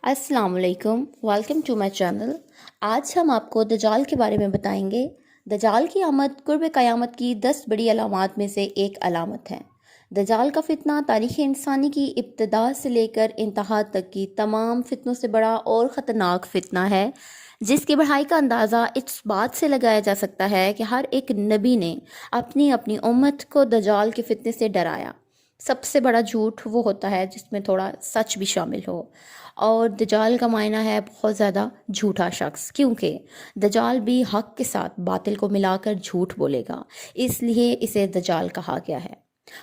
अस्सलाम वालेकुम, welcome to my channel. आज हम आपको दज्जाल के बारे में बताएंगे। दज्जाल की आमद कुर्ब क़यामत की 10 बड़ी अलामात में से एक अलामत है। दज्जाल का फितना तारीख़ इंसानी की इब्तिदा से लेकर इंतहा तक की तमाम फितनों से बड़ा और ख़तरनाक फितना है, जिसकी बढ़ाई का अंदाज़ा इस बात से लगाया जा सकता है कि हर एक नबी ने अपनी अपनी उम्मत को दज्जाल के फितने से डराया। सबसे बड़ा झूठ वो होता है जिसमें थोड़ा सच भी शामिल हो, और दज्जाल का मायना है बहुत ज़्यादा झूठा शख्स, क्योंकि दज्जाल भी हक़ के साथ बातिल को मिलाकर झूठ बोलेगा, इसलिए इसे दज्जाल कहा गया है।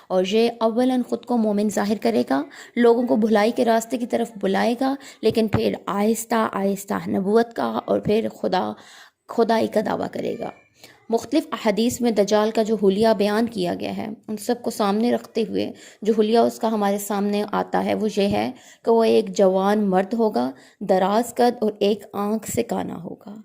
और ये अव्वलन ख़ुद को मोमिन ज़ाहिर करेगा, लोगों को भलाई के रास्ते की तरफ बुलाएगा, लेकिन फिर आहिस्ता आहिस्ता नबूवत का और फिर खुदाई का दावा करेगा। मुख्तलिफ़ अहादीस में दज्जाल का जो हुलिया बयान किया गया है, उन सब को सामने रखते हुए जो हुलिया उसका हमारे सामने आता है वो ये है कि वो एक जवान मर्द होगा, दराज कद और एक आँख से काना होगा,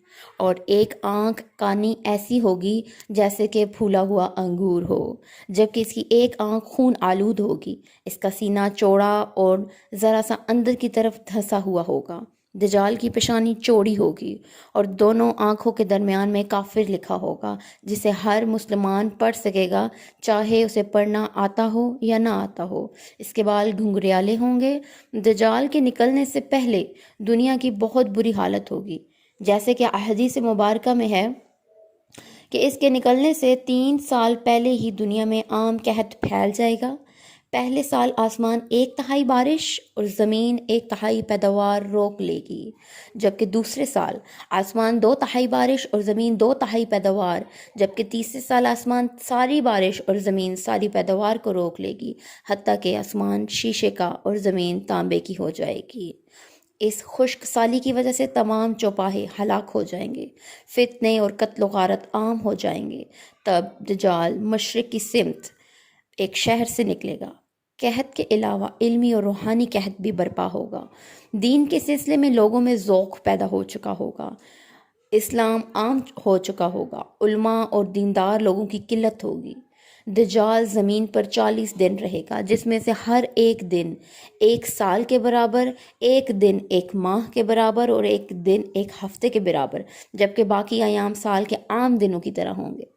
और एक आँख कानी ऐसी होगी जैसे कि फूला हुआ अंगूर हो, जबकि इसकी एक आँख खून आलूद होगी। इसका सीना चौड़ा और ज़रा सा अंदर की तरफ धंसा हुआ होगा। दज्जाल की पेशानी चौड़ी होगी और दोनों आँखों के दरमियान में काफिर लिखा होगा, जिसे हर मुसलमान पढ़ सकेगा, चाहे उसे पढ़ना आता हो या ना आता हो। इसके बाल घुंघरियाले होंगे। दज्जाल के निकलने से पहले दुनिया की बहुत बुरी हालत होगी, जैसे कि अहदीस मुबारका में है कि इसके निकलने से 3 साल पहले ही दुनिया में आम कहत फैल जाएगा। पहले साल आसमान 1/3 बारिश और ज़मीन 1/3 पैदावार रोक लेगी, जबकि दूसरे साल आसमान 2/3 बारिश और ज़मीन 2/3 पैदावार, जबकि तीसरे साल आसमान सारी बारिश और ज़मीन सारी पैदावार को रोक लेगी, हत्ता कि आसमान शीशे का और ज़मीन तांबे की हो जाएगी। इस खुश्क साली की वजह से तमाम चौपाहे हलाक हो जाएंगे, फितने और कत्ल गारत आम हो जाएंगे। तब दज्जाल मशरिक की सिमत एक शहर से निकलेगा। कहत के अलावा इल्मी और रूहानी कहत भी बर्पा होगा। दीन के सिलसिले में लोगों में ज़ौक़ पैदा हो चुका होगा, इस्लाम आम हो चुका होगा, उल्मा और दीनदार लोगों की किल्लत होगी। दज्जाल ज़मीन पर 40 दिन रहेगा, जिसमें से हर एक दिन 1 साल के बराबर, एक दिन 1 माह के बराबर और एक दिन 1 हफ्ते के बराबर, जबकि बाकी अयाम साल के आम दिनों की तरह होंगे।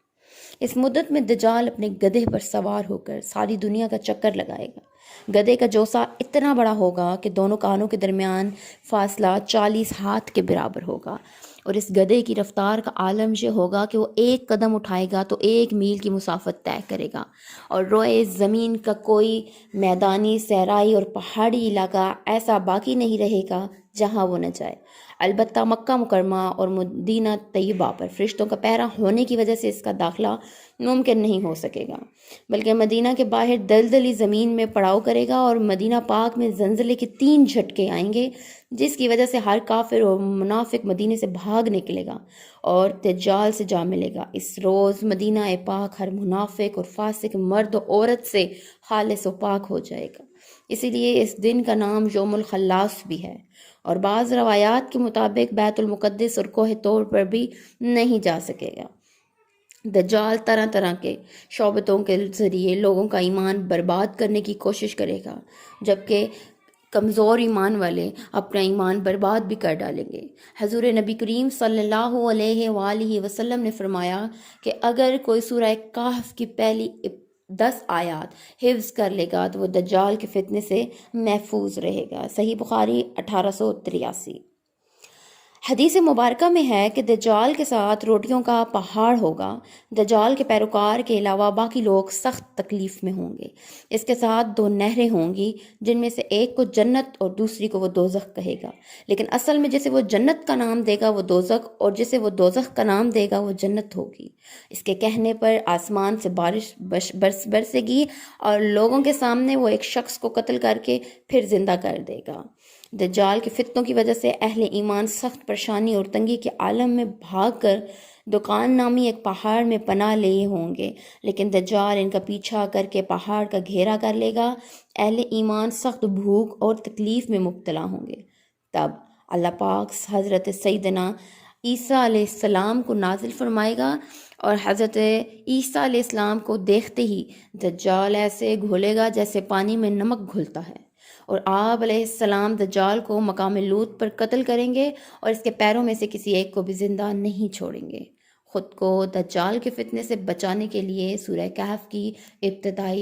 इस मुद्दत में दज्जाल अपने गधे पर सवार होकर सारी दुनिया का चक्कर लगाएगा। गधे का जोसा इतना बड़ा होगा कि दोनों कानों के दरमियान फासला 40 हाथ के बराबर होगा, और इस गधे की रफ्तार का आलम ये होगा कि वो एक कदम उठाएगा तो 1 मील की मुसाफत तय करेगा, और रोए ज़मीन का कोई मैदानी, सहराई और पहाड़ी इलाका ऐसा बाकी नहीं रहेगा जहाँ वो न जाए। अलबत्ता मक्का मुकरमा और मदीना तैयबा पर फरिश्तों का पहरा होने की वजह से इसका दाखिला मुमकिन नहीं हो सकेगा, बल्कि मदीना के बाहर दलदली ज़मीन में पड़ाव करेगा, और मदीना पाक में ज़लज़ले के 3 झटके आएंगे, जिसकी वजह से हर काफिर और मुनाफिक मदीने से भाग निकलेगा और दज्जाल से जा मिलेगा। इस रोज़ मदीना पाक हर मुनाफिक और फासिक मर्द और औरत से खालिस व पाक हो जाएगा। इसीलिए इस दिन का नाम यौमुल खल्लास भी है, और बाज़ रवायात के मुताबिक बैतुल मुक़द्दिस और कोह तौर पर भी नहीं जा सकेगा। दज्जाल तरह तरह के शौबतों के ज़रिए लोगों का ईमान बर्बाद करने की कोशिश करेगा, जबकि कमज़ोर ईमान वाले अपना ईमान बर्बाद भी कर डालेंगे। हज़ूर नबी करीम सल्लल्लाहु अलैहि वसल्लम ने फरमाया कि अगर कोई सूरह कहफ की पहली 10 आयात हिफ्ज़ कर लेगा तो वो दज्जाल के फितने से महफूज रहेगा। सही बुखारी 1883। हदीस मुबारका में है कि दज्जाल के साथ रोटियों का पहाड़ होगा। दज्जाल के पैरोकार के अलावा बाकी लोग सख्त तकलीफ़ में होंगे। इसके साथ 2 नहरें होंगी, जिनमें से एक को जन्नत और दूसरी को वो दोज़ख कहेगा, लेकिन असल में जिसे वो जन्नत का नाम देगा वो दोज़ख, और जिसे वो दोज़ख का नाम देगा वो जन्नत होगी। इसके कहने पर आसमान से बारिश बरसेगी और लोगों के सामने वो एक शख्स को कत्ल करके फिर जिंदा कर देगा। दज्जाल के फितनों की वजह से अहले ईमान सख्त परेशानी और तंगी के आलम में भागकर दुकान नामी एक पहाड़ में पनाह लिए होंगे, लेकिन दज्जाल इनका पीछा करके पहाड़ का घेरा कर लेगा। अहले ईमान सख्त भूख और तकलीफ़ में मुब्तला होंगे। तब अल्लाह पाक हज़रत सैयदना ईसा अलैहिस्सलाम को नाजिल फरमाएगा, और हज़रत ईसा अलैहिस्सलाम को देखते ही दज्जाल ऐसे घुलेगा जैसे पानी में नमक घुलता है, اور آپ علیہ السلام دجال کو مقام لوط پر قتل کریں گے اور اس کے پیروں میں سے کسی ایک کو بھی زندہ نہیں چھوڑیں گے۔ خود کو دجال کے فتنے سے بچانے کے لیے سورہ کہف کی ابتدائی